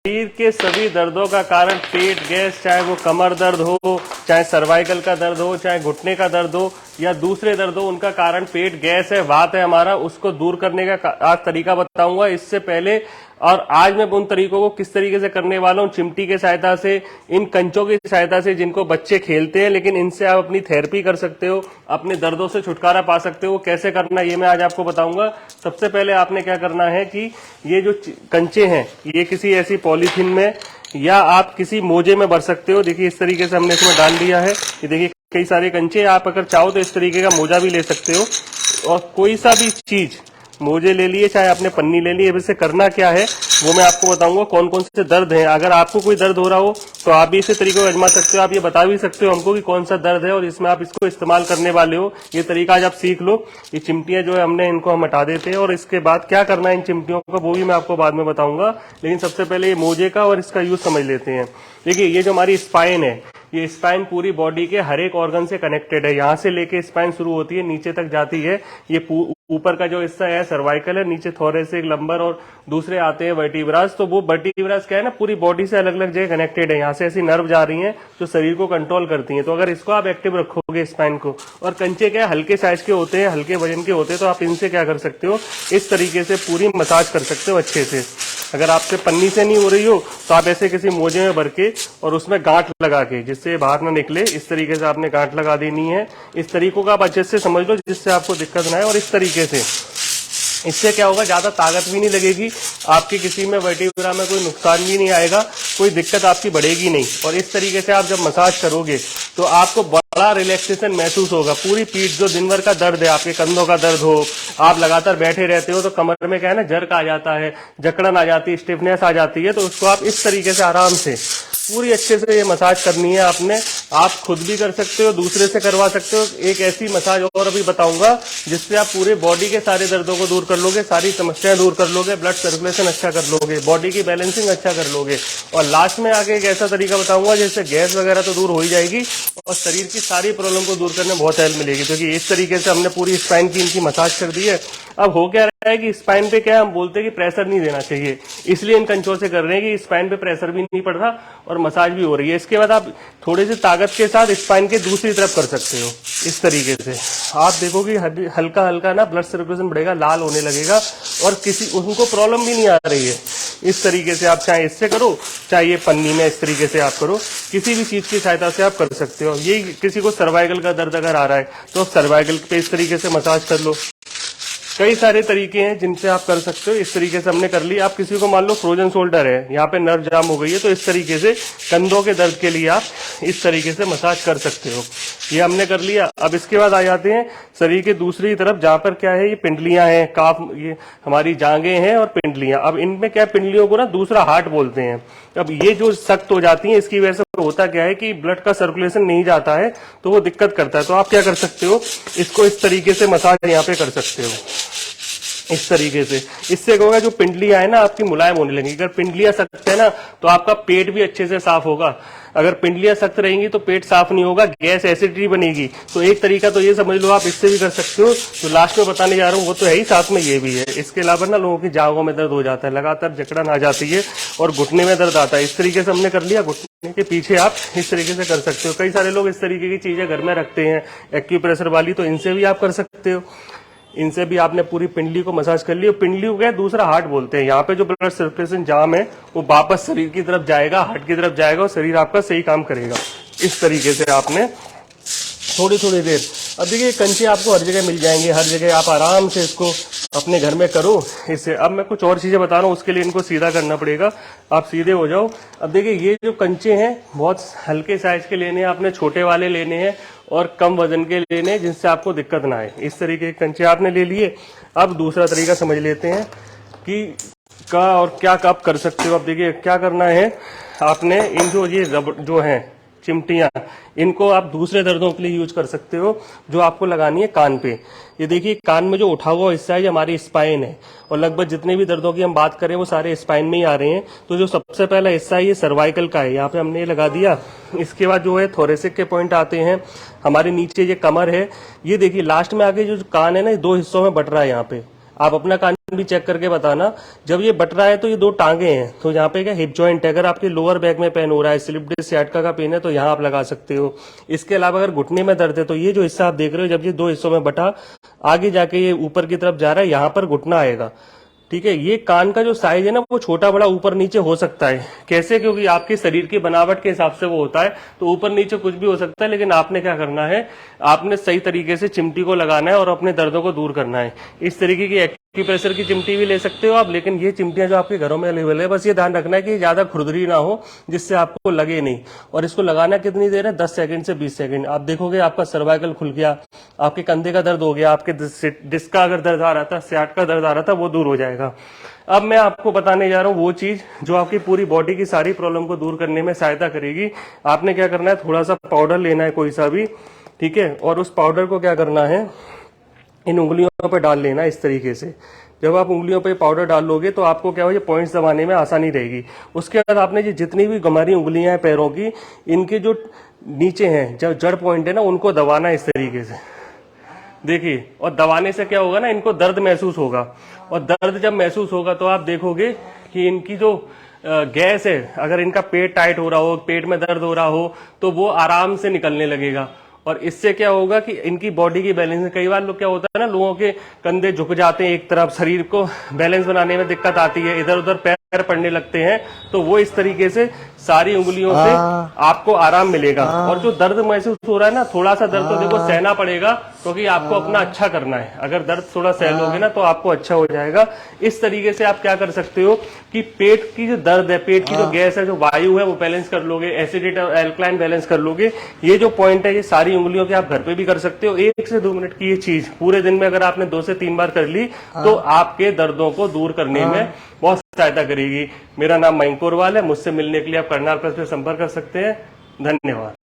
शरीर के सभी दर्दों का कारण पेट गैस, चाहे वो कमर दर्द हो, चाहे सर्वाइकल का दर्द हो, चाहे घुटने का दर्द हो या दूसरे दर्द हो, उनका कारण पेट गैस है, वात है हमारा। उसको दूर करने का आज तरीका बताऊंगा। इससे पहले और आज मैं उन तरीकों को किस तरीके से करने वाला हूँ, चिमटी के सहायता से, इन कंचों की सहायता से जिनको बच्चे खेलते हैं, लेकिन इनसे आप अपनी थेरेपी कर सकते हो, अपने दर्दों से छुटकारा पा सकते हो। कैसे करना ये मैं आज आपको बताऊंगा। सबसे पहले आपने क्या करना है कि ये जो कंचे हैं ये किसी ऐसी पॉलीथीन में या आप किसी मोजे में भर सकते हो। देखिए इस तरीके से हमने इसमें डाल दिया है। ये देखिए कई सारे कंचे, आप अगर चाहो तो इस तरीके का मोजा भी ले सकते हो, और कोई सा भी चीज, मोजे ले लिए चाहे आपने पन्नी ले ली। अब इससे करना क्या है वो मैं आपको बताऊंगा, कौन कौन से दर्द हैं। अगर आपको कोई दर्द हो रहा हो तो आप भी इसी तरीके को आजमा सकते हो। आप ये बता भी सकते हो हमको कि कौन सा दर्द है और इसमें आप इसको इस्तेमाल करने वाले हो। ये तरीका आज आप सीख लो। ये चिमटियां जो है हमने इनको हम हटा देते हैं, और इसके बाद क्या करना है इन चिमटियों का वो भी मैं आपको बाद में बताऊंगा। लेकिन सबसे पहले ये मोजे का और इसका यूज समझ लेते हैं। देखिए ये जो हमारी स्पाइन है, ये स्पाइन पूरी बॉडी के हर एक ऑर्गन से कनेक्टेड है। यहाँ से लेके स्पाइन शुरू होती है, नीचे तक जाती है। ये ऊपर का जो हिस्सा है सर्वाइकल है, नीचे थोरेसिक, लंबर और दूसरे आते हैं वर्टिब्रास। तो वो वर्टिब्रास क्या है ना, पूरी बॉडी से अलग अलग जगह कनेक्टेड है। यहाँ से ऐसी नर्व जा रही हैं जो शरीर को कंट्रोल करती हैं। तो अगर इसको आप एक्टिव रखोगे स्पाइन को, और कंचे क्या है हल्के साइज के होते हैं, हल्के वजन के होते हैं, तो आप इनसे क्या कर सकते हो, इस तरीके से पूरी मसाज कर सकते हो अच्छे से। अगर आपसे पन्नी से नहीं हो रही हो तो आप ऐसे किसी मोजे में भर के और उसमें गांठ लगा के, जिससे बाहर ना निकले, इस तरीके से आपने गांठ लगा देनी है। इस तरीकों का आप अच्छे से समझ लो जिससे आपको दिक्कत ना आए। और इस तरीके से इससे क्या होगा, ज्यादा ताकत भी नहीं लगेगी आपकी, किसी में वर्टिब्रा में कोई नुकसान भी नहीं आएगा, कोई दिक्कत आपकी बढ़ेगी नहीं। और इस तरीके से आप जब मसाज करोगे तो आपको बड़ा रिलैक्सेशन महसूस होगा। पूरी पीठ, जो दिन भर का दर्द है, आपके कंधों का दर्द हो, आप लगातार बैठे रहते हो तो कमर में क्या है ना, जर्क आ जाता है, जकड़न आ जाती है, स्टिफनेस आ जाती है, तो उसको आप इस तरीके से आराम से पूरी अच्छे से ये मसाज करनी है आपने। आप खुद भी कर सकते हो, दूसरे से करवा सकते हो। एक ऐसी मसाज और अभी बताऊंगा जिससे आप पूरे बॉडी के सारे दर्दों को दूर कर लोगे, सारी समस्याएं दूर कर लोगे, ब्लड सर्कुलेशन अच्छा कर लोगे, बॉडी की बैलेंसिंग अच्छा कर लोगे। और लास्ट में आके एक ऐसा तरीका बताऊंगा जिससे गैस वगैरह तो दूर हो ही जाएगी और शरीर की सारी प्रॉब्लम को दूर करने में बहुत हेल्प मिलेगी। क्योंकि इस तरीके से हमने पूरी स्पाइन की इनकी मसाज कर दी है। अब हो क्या रहा है कि स्पाइन पे क्या है, हम बोलते हैं कि प्रेशर नहीं देना चाहिए, इसलिए इन कंचों से कर रहे हैं कि स्पाइन पे प्रेशर भी नहीं पड़ रहा और मसाज भी हो रही है। इसके बाद आप थोड़ी सी ताकत के साथ स्पाइन के दूसरी तरफ कर सकते हो। इस तरीके से आप देखोगे हल्का हल्का ना ब्लड सर्कुलेशन बढ़ेगा, लाल होने लगेगा और किसी उनको प्रॉब्लम भी नहीं आ रही है। इस तरीके से आप चाहे इससे करो, चाहे ये पन्नी में इस तरीके से आप करो, किसी भी चीज की सहायता से आप कर सकते हो। ये किसी को सर्वाइकल का दर्द अगर आ रहा है तो आप सर्वाइकल पे इस तरीके से मसाज कर लो। कई सारे तरीके हैं जिनसे आप कर सकते हो। इस तरीके से हमने कर ली। आप किसी को मान लो फ्रोजन शोल्डर है, यहाँ पे नर्व जाम हो गई है, तो इस तरीके से कंधों के दर्द के लिए आप इस तरीके से मसाज कर सकते हो। ये हमने कर लिया। अब इसके बाद आ जाते हैं शरीर के दूसरी तरफ, जहाँ पर क्या है, ये पिंडलियां हैं, काफ, ये हमारी जांघें हैं और पिंडलियां। अब इनमें क्या, पिंडलियों को ना दूसरा हार्ट बोलते हैं। अब ये जो सख्त हो जाती है, इसकी वजह से होता क्या है कि ब्लड का सर्कुलेशन नहीं जाता है, तो वो दिक्कत करता है। तो आप क्या कर सकते हो, इसको इस तरीके से मसाज यहाँ पे कर सकते हो, इस तरीके से। इससे क्या होगा, जो पिंडलियां है ना आपकी मुलायम होने लगेगी। अगर पिंडलियां सख्त है ना तो आपका पेट भी अच्छे से साफ होगा। अगर पिंडलियां सख्त रहेंगी तो पेट साफ नहीं होगा, गैस एसिडिटी बनेगी। तो एक तरीका तो ये समझ लो, आप इससे भी कर सकते हो। जो लास्ट में बताने जा रहा हूँ वो तो है ही, साथ में ये भी है। इसके अलावा ना लोगों की जांघों में दर्द हो जाता है, लगातार जकड़न आ जाती है और घुटने में दर्द आता है। इस तरीके से हमने कर लिया। घुटने के पीछे आप इस तरीके से कर सकते हो। कई सारे लोग इस तरीके की चीजें घर में रखते हैं एक्यूप्रेशर वाली, तो इनसे भी आप कर सकते हो। इनसे भी आपने पूरी पिंडली को मसाज कर ली। और पिंडली को क्या है, दूसरा हार्ट बोलते हैं। यहाँ पे जो ब्लड सर्कुलेशन जाम है वो वापस शरीर की तरफ जाएगा, हार्ट की तरफ जाएगा और शरीर आपका सही काम करेगा। इस तरीके से आपने थोड़ी थोड़ी देर। अब देखिए कंचे आपको हर जगह मिल जाएंगे, हर जगह आप आराम से इसको अपने घर में करो। इससे अब मैं कुछ और चीजें बता रहा हूँ, उसके लिए इनको सीधा करना पड़ेगा, आप सीधे हो जाओ। अब देखिए ये जो कंचे हैं बहुत हल्के साइज के लेने हैं आपने, छोटे वाले लेने हैं और कम वजन के लेने हैं, जिनसे आपको दिक्कत ना आए। इस तरीके के कंचे आपने ले लिए। अब दूसरा तरीका समझ लेते हैं कि का और क्या कब कर सकते हो। अब देखिए क्या करना है आपने, इन जो ये जो है चिमटियां, इनको आप दूसरे दर्दों के लिए यूज कर सकते हो। जो आपको लगानी है कान पे। ये देखिए कान में जो उठा हुआ हिस्सा है ये हमारी स्पाइन है, और लगभग जितने भी दर्दों की हम बात करें वो सारे स्पाइन में ही आ रहे हैं। तो जो सबसे पहला हिस्सा है ये सर्वाइकल का है, यहाँ पे हमने ये लगा दिया। इसके बाद जो है थोरेसिक के पॉइंट आते हैं, हमारे नीचे ये कमर है। ये देखिए लास्ट में आगे जो कान है ना, दो हिस्सों में बट रहा है यहाँ पे। आप अपना कान भी चेक करके बताना। जब ये बट रहा है तो ये दो टांगे हैं, तो यहाँ पे क्या हिप जॉइंट है, अगर आपके लोअर बैक में पेन हो रहा है, स्लिप डिस्क सियाटिका का पेन है, तो यहाँ आप लगा सकते हो। इसके अलावा अगर घुटने में दर्द है तो ये जो हिस्सा आप देख रहे हो, जब ये दो हिस्सों में बटा आगे जाके ये ऊपर की तरफ जा रहा है, यहाँ पर घुटना आएगा। ठीक है, ये कान का जो साइज है ना वो छोटा बड़ा ऊपर नीचे हो सकता है। कैसे? क्योंकि आपके शरीर की बनावट के हिसाब से वो होता है, तो ऊपर नीचे कुछ भी हो सकता है। लेकिन आपने क्या करना है, आपने सही तरीके से चिमटी को लगाना है और अपने दर्दों को दूर करना है। इस तरीके की एक्यूप्रेशर की चिमटी भी ले सकते हो आप, लेकिन ये चिमटियां जो आपके घरों में अवेलेबल है, बस ये ध्यान रखना है कि ज्यादा खुरदरी ना हो, जिससे आपको लगे नहीं। और इसको लगाना कितनी देर है? 10 सेकंड से 20 सेकंड। आप देखोगे आपका सर्वाइकल खुल गया, आपके कंधे का दर्द हो गया, आपके डिस्क का अगर दर्द आ रहा था, सियाटिका का दर्द आ रहा था, वो दूर हो जाएगा। अब मैं आपको बताने जा रहा हूँ वो चीज जो आपकी पूरी बॉडी की सारी प्रॉब्लम को दूर करने में सहायता करेगी। आपने क्या करना है, थोड़ा सा पाउडर लेना है कोई सा भी, ठीक है, और उस पाउडर को क्या करना है, इन उंगलियों पे डाल लेना इस तरीके से। जब आप उंगलियों पे पाउडर डाल लोगे तो आपको क्या हो, ये पॉइंट्स दबाने में आसानी रहेगी। उसके बाद आपने ये जितनी भी हमारी उंगलियां हैं पैरों की, इनके जो नीचे हैं, जो जड़ पॉइंट है ना, उनको दबाना इस तरीके से। देखिए, और दबाने से क्या होगा ना, इनको दर्द महसूस होगा, और दर्द जब महसूस होगा तो आप देखोगे कि इनकी जो गैस है, अगर इनका पेट टाइट हो रहा हो, पेट में दर्द हो रहा हो, तो वो आराम से निकलने लगेगा। और इससे क्या होगा कि इनकी बॉडी की बैलेंस, कई बार लोग क्या होता है ना, लोगों के कंधे झुक जाते हैं एक तरफ, शरीर को बैलेंस बनाने में दिक्कत आती है, इधर उधर पैर पड़ने लगते हैं, तो वो इस तरीके से सारी उंगलियों से आपको आराम मिलेगा। और जो दर्द महसूस हो रहा है ना, थोड़ा सा दर्द तो देखो सहना पड़ेगा, क्योंकि आपको अपना अच्छा करना है। अगर दर्द थोड़ा सह लोगे ना तो आपको अच्छा हो जाएगा। इस तरीके से आप क्या कर सकते हो कि पेट की जो दर्द है, पेट की जो गैस है, जो वायु है, वो बैलेंस कर लोगे, एसिडिटी और एल्कलाइन बैलेंस कर लोगे। ये जो पॉइंट है, ये सारी उंगलियों के आप घर पे भी कर सकते हो। 1 से 2 मिनट की ये चीज पूरे दिन में अगर आपने 2 से 3 बार कर ली तो आपके दर्दों को दूर करने में बहुत सहायता करेगी। मेरा नाम मयंक कोरवाल है। मुझसे मिलने के लिए आप करनाल प्रेस पे संपर्क कर सकते हैं। धन्यवाद।